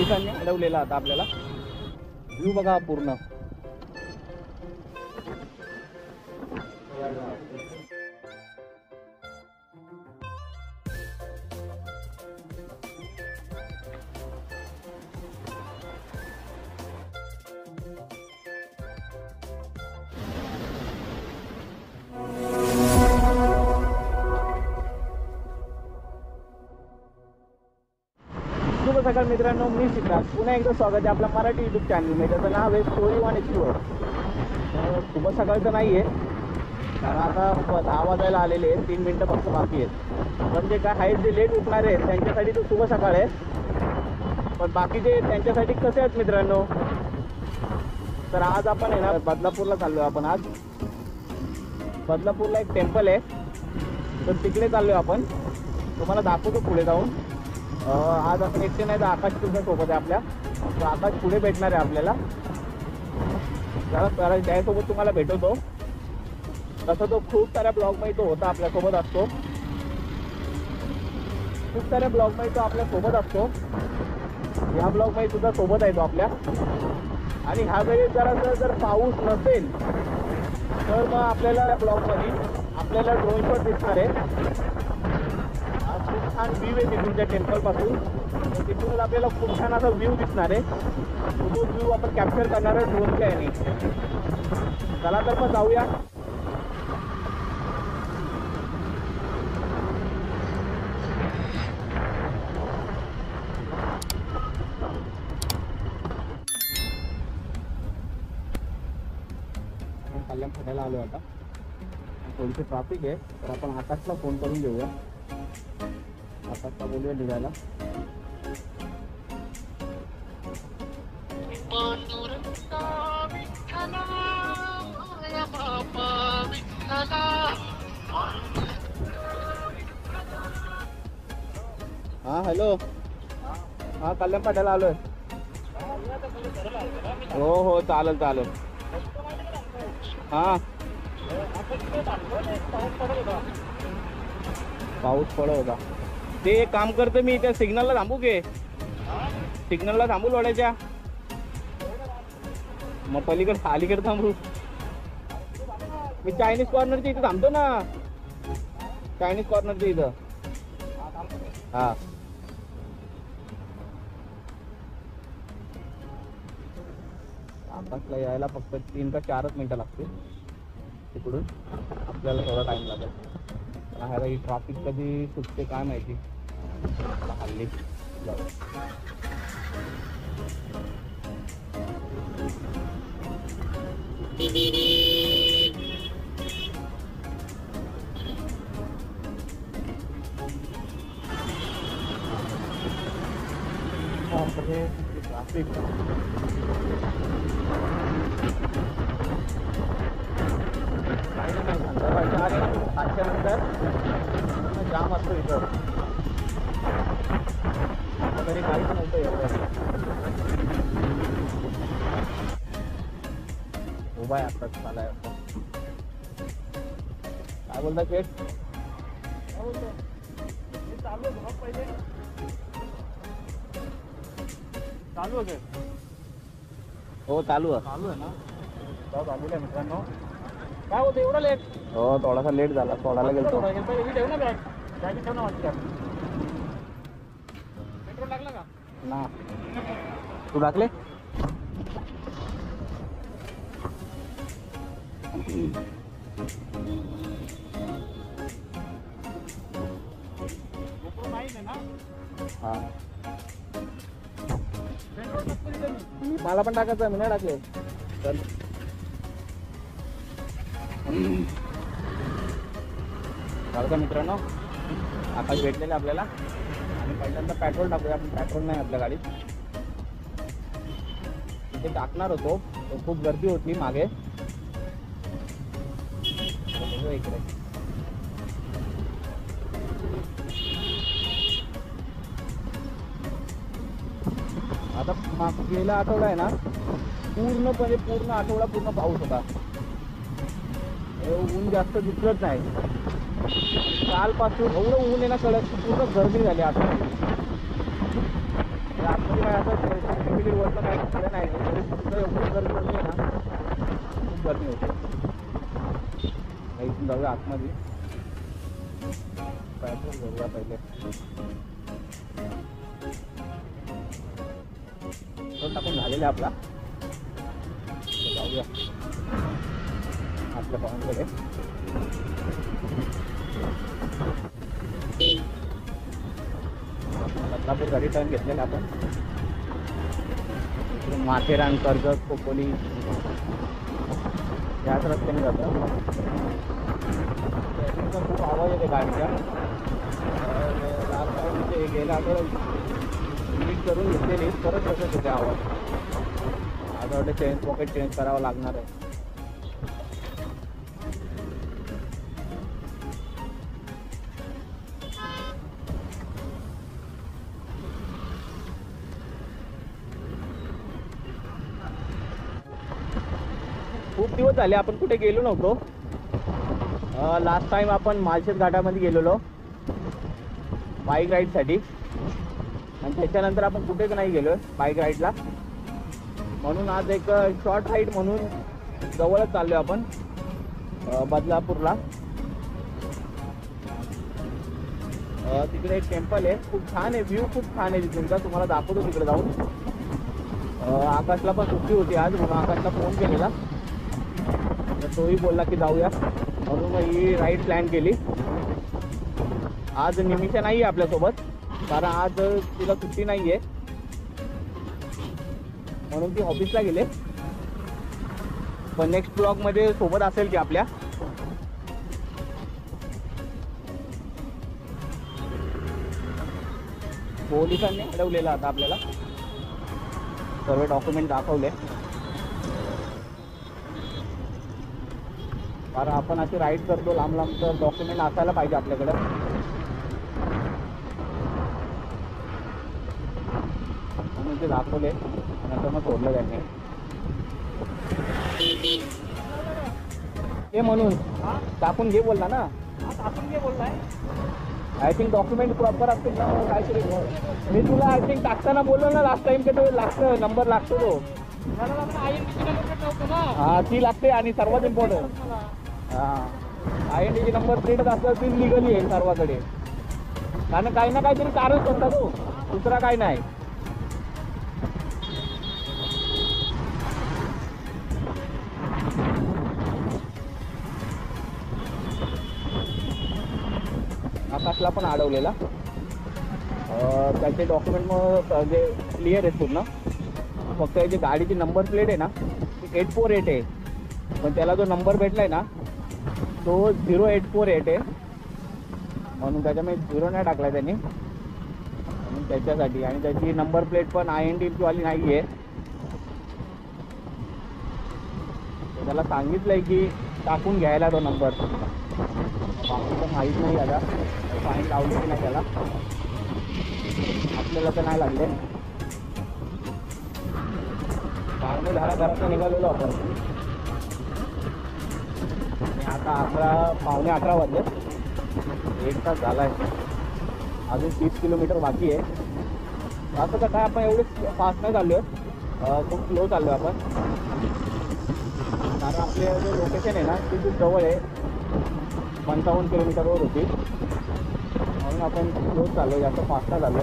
पोलिसांनी अडवलेला आता आपल्याला. व्ह्यू बघा पूर्ण. शुभ सकाळ मित्रांनो, मी सिद्धार्थ. पुन्हा एकदा स्वागत आहे आपल्या मराठी यूट्यूब चॅनलमध्ये. त्याचं नाव आहे स्टोरी वन एक्सप्लोर. शुभ सकाळचं नाही आहे, कारण आता 10 वाजायला आलेले आहेत. 3 मिनटं फक्त बाकी आहेत. पण जे काय आहेत, जे लेट उठणारे आहेत त्यांच्यासाठी तो शुभ सकाळ आहे. पण बाकीचे त्यांच्यासाठी कसे आहेत मित्रांनो? तर आज आपण आहे ना बदलापूरला चाललो आहे. आपण आज बदलापूरला एक टेम्पल आहे, तर तिकडे चाललो आहे आपण. तुम्हाला दाखवतो पुढे जाऊन. आज आपण एकटे नाही तर आकाश सुद्धा सोबत आहे आपल्या. तर आकाश पुढे भेटणार आहे आपल्याला. जरा त्यासोबत तुम्हाला भेटवतो. तसं तो खूप साऱ्या ब्लॉगमध्ये तो होता, आपल्यासोबत असतो. खूप साऱ्या ब्लॉगमध्ये तो आपल्यासोबत असतो. ह्या ब्लॉगमध्ये सुद्धा सोबत आहे तो आपल्या. आणि ह्या वेळेस जर पाऊस नसेल तर मग आपल्याला या ब्लॉगमध्ये आपल्याला ड्रोन शॉट दिसणार आहे. खूप छान व्ह्यू आहे तिथूनच्या टेम्पलपासून. तिथूनच आपल्याला खूप छान असा व्ह्यू दिसणार आहे. तो व्ह्यू आपण कॅप्चर करणार आहे ड्रोनच्या याने. चला तर मग जाऊया. कल्याण फाट्याला आलो आता. थोडीशी ट्रॅफिक आहे, तर आपण आकाशला फोन करून घेऊया. आकाशला बोलूया निघायला. हा हॅलो. हा कल्याण फाट्याला आलोय. हो हो चालेल चालेल. हा पाऊस पडत होता. ते एक काम करतो मी, त्या सिग्नलला थांबू घे. सिग्नलला थांबू लोड्याच्या. मग पलीकडे अलीकडे थांबू. मी चायनीज कॉर्नरच्या इथं थांबतो ना. चायनीज कॉर्नरच्या इथं. हा आकाशला यायला फक्त 3 का 4 मिनिटं लागतील. तिकडून आपल्याला थोडा टाइम लागेल. ह्याला ही ट्रॅफिक कधी सुटते काय माहिती. हल्ली ट्रॅफिक नंतर जाम असतो इथं. तरी काहीच नव्हतं एवढं. उभा आहे आता चालाय. काय बोलता शेठ? चालू होते. हो चालू आहे ना. चालू आहे मित्रांनो. काय होतं एवढं लेट? हो थोडासा लेट झाला. सोडायला गेलो. ठेव ना बॅग. बॅग ठेव ना वाटतं. पेट्रोल लागलं का ना? तू टाकले? हा मला पण टाकायचं. मी नाही टाकले. चल का मित्रांनो, आकाश भेटलेले आपल्याला. आणि पहिल्यांदा पेट्रोल टाकूया आपण. पेट्रोल नाही आपल्या गाडीत. तिथे टाकणार होतो, खूप गर्दी होती मागे. इकडे आता गेला आठवडा आहे ना, पूर्ण आठवडा पूर्ण पाऊस होता. ऊन जास्त दिसलंच नाही. कालपासून एवढं ऊन आहे ना कडक, पूर्ण गर्दी झाली. आतमध्ये काय असं तिकीट वरचं काय झालं नाही, तरी फक्त एवढं गर्दी होते ना, खूप गर्दी होते. इथून जाऊया आतमध्ये, पेट्रोल भरूया पहिले. पेट्रोल टाकून झालेला आपला, जाऊया आपल्या पाहुणकडे. बदलापूर गाडी टर्न घेतलेला आपण, माथेरान, कर्जत, खोपोली याच रस्त्याने जातं. खूप आवाज येते गाडीचा. लास्ट टाइम ते गेला तर नीट करून घेतलेली, परत तसंच येते आवाज. आता वाटतं चेन पॉकेट चेंज करावं लागणार आहे. खूप दिवस झाले आपण कुठे गेलो नव्हतो. लास्ट टाइम आपण माळशेज घाटामध्ये गेलेलो बाईक राईडसाठी, आणि त्याच्यानंतर आपण कुठेच नाही गेलो बाईक राईडला. म्हणून आज एक शॉर्ट राईड म्हणून जवळच चाललो आपण बदलापूरला. तिकडे एक टेम्पल आहे, खूप छान आहे, व्ह्यू खूप छान आहे तिथून का, तुम्हाला दाखवतो तिकडे जाऊन. आकाशला पण सुट्टी होती आज, म्हणून आकाशला फोन केलेला, तोही बोलला की जाऊया, म्हणून ही राईड प्लॅन केली. आज निमिषा नाही आहे आपल्यासोबत, कारण आज तिला सुट्टी नाही आहे, म्हणून ती ऑफिसला गेले. पण नेक्स्ट ब्लॉगमध्ये सोबत असेल की आपल्या. पोलिसांनी अडवलेला आता आपल्याला, सर्व डॉक्युमेंट दाखवले, कारण आपण अशी राईड करतो लांब लांब, तर डॉक्युमेंट असायला पाहिजे आपल्याकडं. म्हणून ते दाखवले, नंतर मग सोडलं त्यांनी. ते म्हणून टाकून घे बोलला ना, टाकून घे बोललाय. आय थिंक डॉक्युमेंट प्रॉपर असतील ना काहीतरी. मी तुला आय थिंक टाकताना बोललो ना लास्ट टाइम, की तो लागतं, नंबर लागतो तो. हां ती लागते, आणि सर्वात इम्पॉर्टंट हां IND नंबर प्लेटच असलं ती लिगली आहे सर्वाकडे, कारण काही ना काहीतरी कारण करता तो, दुसरा काही नाही. आकाशला पण अडवलेला. त्याचे डॉक्युमेंट मग जे क्लिअर आहेत पूर्ण, फक्त जे गाडीची नंबर प्लेट आहे ना ती 848 आहे, पण त्याला जो नंबर भेटलाय ना तो 0848 आहे, म्हणून त्याच्यामध्ये 0 नाही टाकलाय त्यांनी, म्हणून त्याच्यासाठी. आणि त्याची नंबर प्लेट पण IND वाली नाही आहे. त्याला सांगितलंय की टाकून घ्यायला तो नंबर, बाकी पण माहीत नाही आता फाईन लावली की नाही त्याला, आपल्याला तर नाही लागले. 10:30 घरात निघालेलो आपण, आणि आता 11:15 वाजले, 1 तास झाला आहे, अजून 30 किलोमीटर बाकी आहे. असं तर काय आपण एवढे फास्ट नाही चाललो आहे, खूप स्लो चाललो आहे आपण, कारण आपले जे लोकेशन आहे ना ती खूप जवळ आहे, 55 किलोमीटरवर होती, म्हणून आपण स्लो चाललो आहे, जास्त फास्ट नाही चाललो.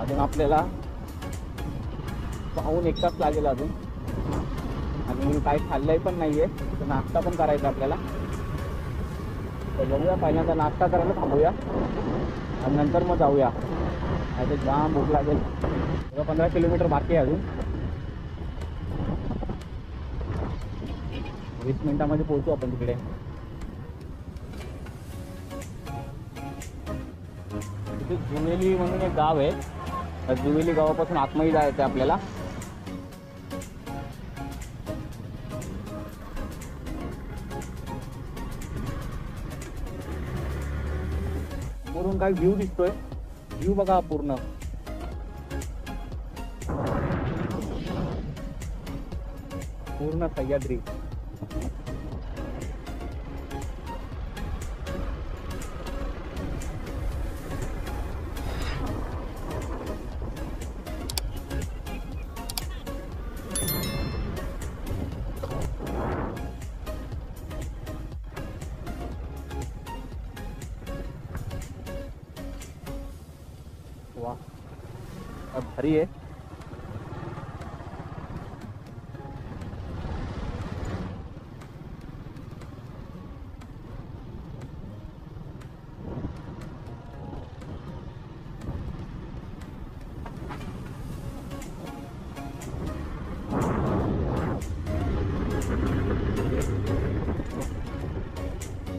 अजून आपल्याला पाहून 1 तास लागेल अजून, आणि काही खाल्लंही पण नाही आहे, तर नाश्ता पण करायचा आपल्याला. तर बघूया, पहिल्यांदा नाश्ता करायला थांबूया आणि नंतर मग जाऊया, नाही तर जाम भूक लागेल. 15 किलोमीटर बाकी आहे अजून, 20 मिनिटामध्ये पोहोचू आपण तिकडे. तिथे जुवेली म्हणून एक गाव आहे, त्या जुवेली गावापासून आतमध्ये जायचं आहे आपल्याला. वरून काय व्ह्यू दिसतोय, व्ह्यू बघा पूर्ण. पूर्ण सह्याद्री. वा भारी आहे.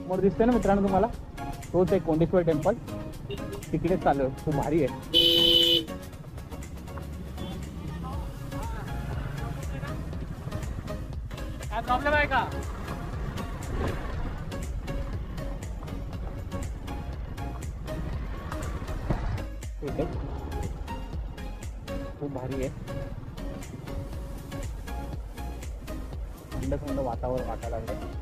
समोर दिसतंय ना मित्रांनो तुम्हाला, तोच एक कोंडेश्वर टेम्पल. तिकडेच चालू, खूप भारी आहे. काय प्रॉब्लेम आहे का? ठीक आहे, खूप भारी आहे. थंड थंड वातावरण वाटायला लागलं.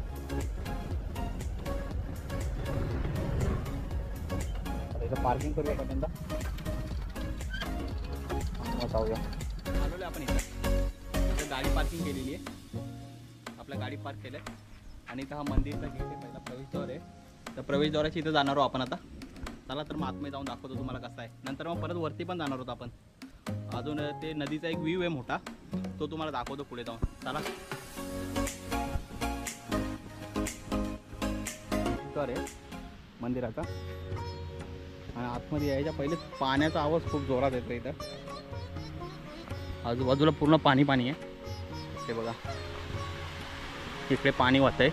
पार्किंग करूया का त्यांना, जाऊया. आलोय आपण इथं गाडी पार्किंग केलेली आहे. आपल्या गाडी पार्क केलं आहे आणि इथं हा मंदिरचा गेट आहे, पहिला प्रवेशद्वार आहे. तर प्रवेशद्वाराची इथं जाणार आहोत आपण आता. चला तर मग आतमध्ये जाऊन दाखवतो तुम्हाला कसं आहे. नंतर मग परत वरती पण जाणार आहोत आपण. अजून ते नदीचा एक व्ह्यू आहे मोठा, तो तुम्हाला दाखवतो पुढे जाऊन. चला. तर आहे मंदिराचा आणि आतमध्ये यायच्या पहिले पाण्याचा आवाज खूप जोरात येतो. इथं आजूबाजूला पूर्ण पाणी पाणी आहे. ते बघा इकडे पाणी वाहतंय.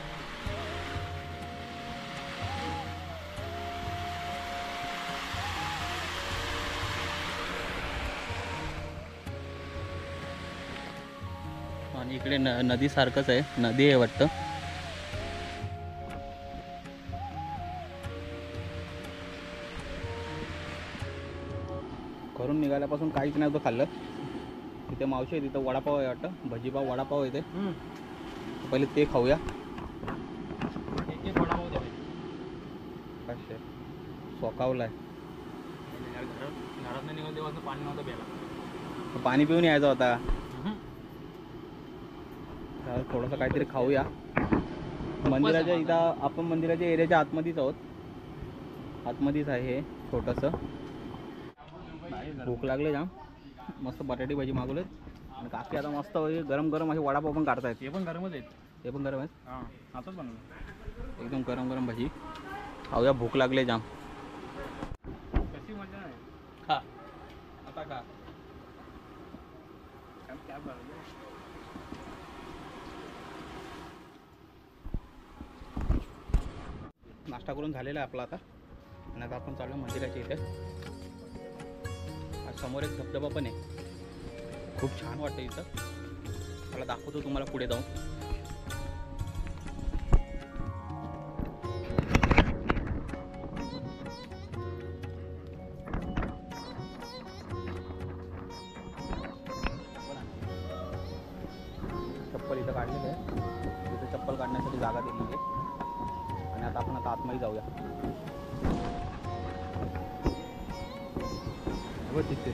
आणि इकडे नदी सारखंच आहे, नदी आहे वाटतं. घरून निघाल्यापासून काहीच नाही होतं खाल्लं. तिथे मावशी आहे, तिथं वडापाव आहे वाटतं, भजीपाव वडापाव आहे. ते पहिले ते खाऊया. एक वडापाव द्या. कसे सोकावला आहे. घरात निघून तेव्हा पाणी नव्हतं प्यायला, पाणी पिऊन यायचा होता. थोडंसं काहीतरी खाऊया. मंदिराच्या इथं आपण मंदिराच्या एरियाच्या आतमध्येच आहोत. आतमध्येच आहे हे छोटंसं. भूक लागले जाम. मस्त बटाटी भाजी मागवलेत आणि काकी आता मस्त गरम गरम असे वडापाव पण काढतायत. ते पण गरमच आहेत. ते पण गरम आहेत. हां आताच बनवलं एकदम गरम गरम भाजी खाऊया. भूक लागले जाम. कशी मजा आहे. खा आता खा. नाश्ता करून झालेला आहे आपला आता आणि आता आपण चालू मंदिराच्या इथे. समोर एक धबधबा पण आहे, खूप छान वाटतं इथं. मला दाखवतो तुम्हाला पुढे जाऊन. चप्पल इथं काढलेलं आहे, इथं चप्पल काढण्यासाठी जागा दिलेली आहे. आणि आता आपण आता आतमध्ये जाऊया. तिथे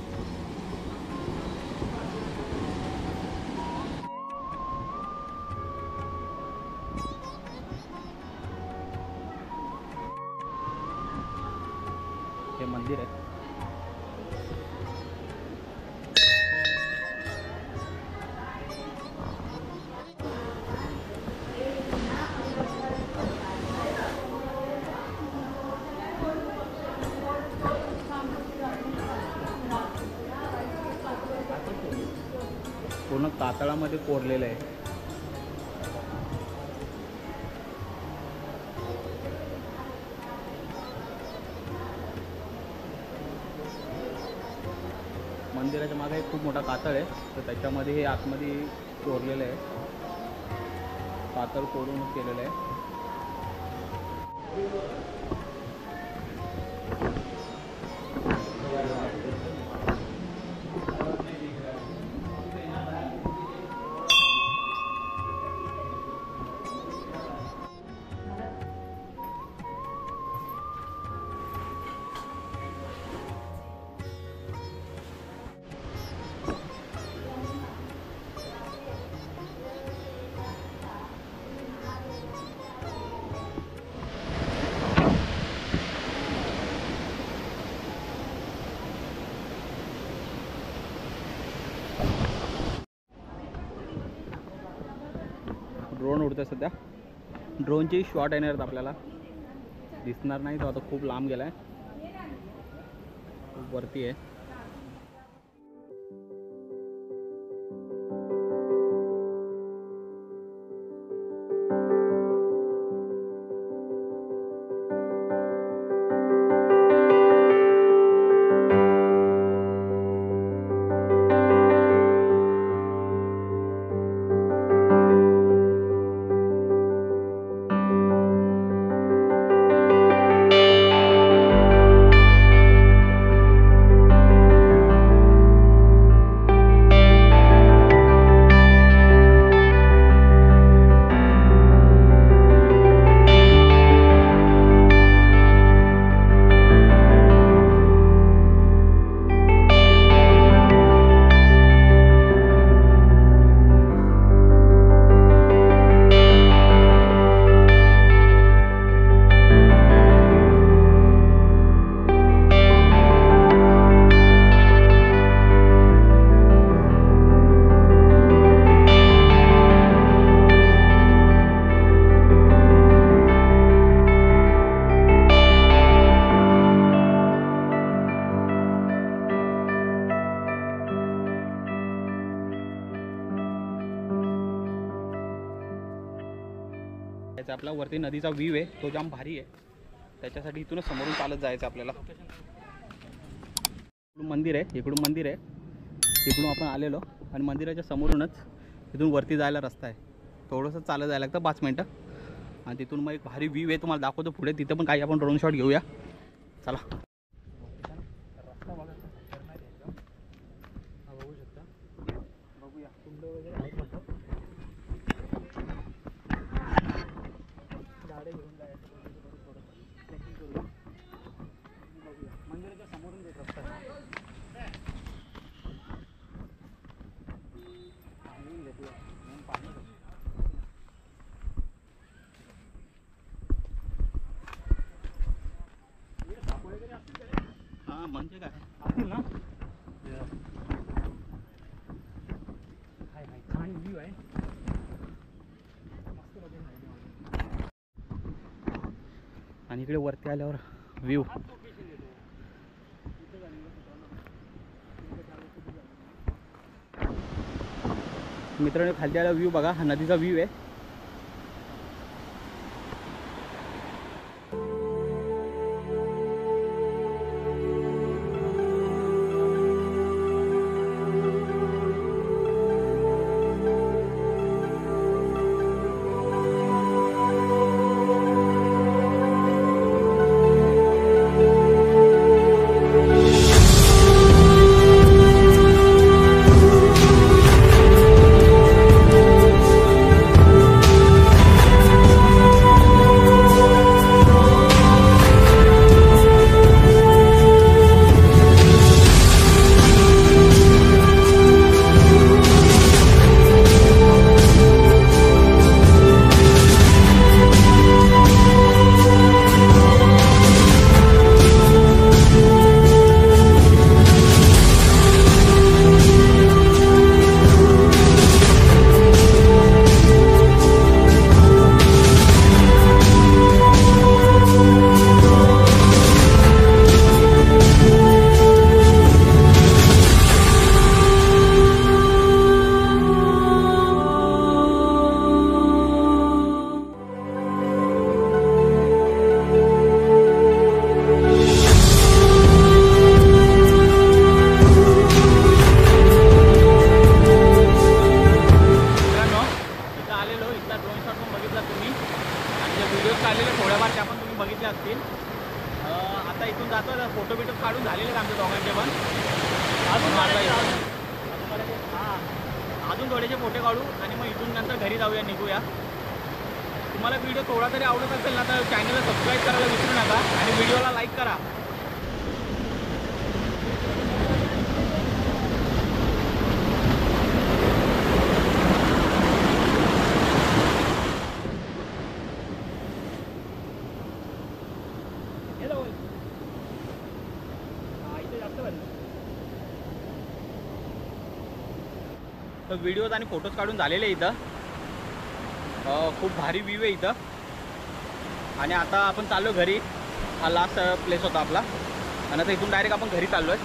हे मंदिर आहे. पूर्ण कातळामध्ये कोरलेलं आहे. मंदिराच्या मागे एक खूप मोठा कातळ आहे, तर त्याच्यामध्ये हे आतमध्ये कोरलेलं आहे. कातळ कोरून केलेलं आहे. उडतं सध्या. ड्रोनची शॉट येणार आहेत आपल्याला, दिसणार नाही तो आता खूप लांब गेलाय, खूप वरती आहे. आपला वरती नदीचा व्ह्यू आहे तो जाम भारी आहे, त्याच्यासाठी इथूनच समोरून चालत जायचं आपल्याला. इकडून मंदिर आहे, इकडून मंदिर आहे, इकडून आपण आलेलो आणि मंदिराच्या समोरूनच इथून वरती जायला रस्ता आहे. थोडंसं चालत जायला लागतं 5 मिनटं आणि तिथून मग एक भारी व्ह्यू आहे तुम्हाला दाखवतो पुढे. तिथं पण काही आपण ड्रोन शॉट घेऊया, चला. मंदिराच्या समोरून देत रस्ता हां म्हणजे काय असतील ना, छान व्ह्यू आहे. आणि इकडे वरती आल्यावर व्ह्यू मित्रांनो, खालती आला व्ह्यू बघा, हा नदीचा व्ह्यू आहे. फोटो बिटो काढून झालेले आमच्या दोघांचे पण. अजून थोडेसे फोटो काढू आणि मग इथून नंतर घरी जाऊया, निघूया. तुम्हाला व्हिडिओ थोडा तरी आवडत असेल ना तर चॅनलला सबस्क्राईब करायला विसरू नका आणि व्हिडिओला लाईक करा. तर व्हिडिओज आणि फोटोज काढून झालेले इथं. खूप भारी व्ह्यू आहे इथं. आणि आता आपण चाललो घरी. हा लास्ट प्लेस होता आपला आणि आता इथून डायरेक्ट आपण घरी चाललो आहे.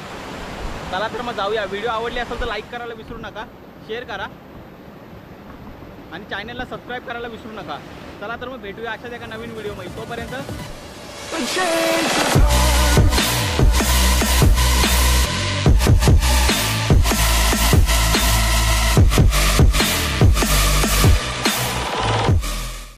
चला तर मग जाऊया. व्हिडिओ आवडली असेल तर लाईक करायला विसरू नका, शेअर करा आणि चॅनलला सबस्क्राईब करायला विसरू नका. चला तर मग भेटूया अशाच एका नवीन व्हिडिओमध्ये. तोपर्यंत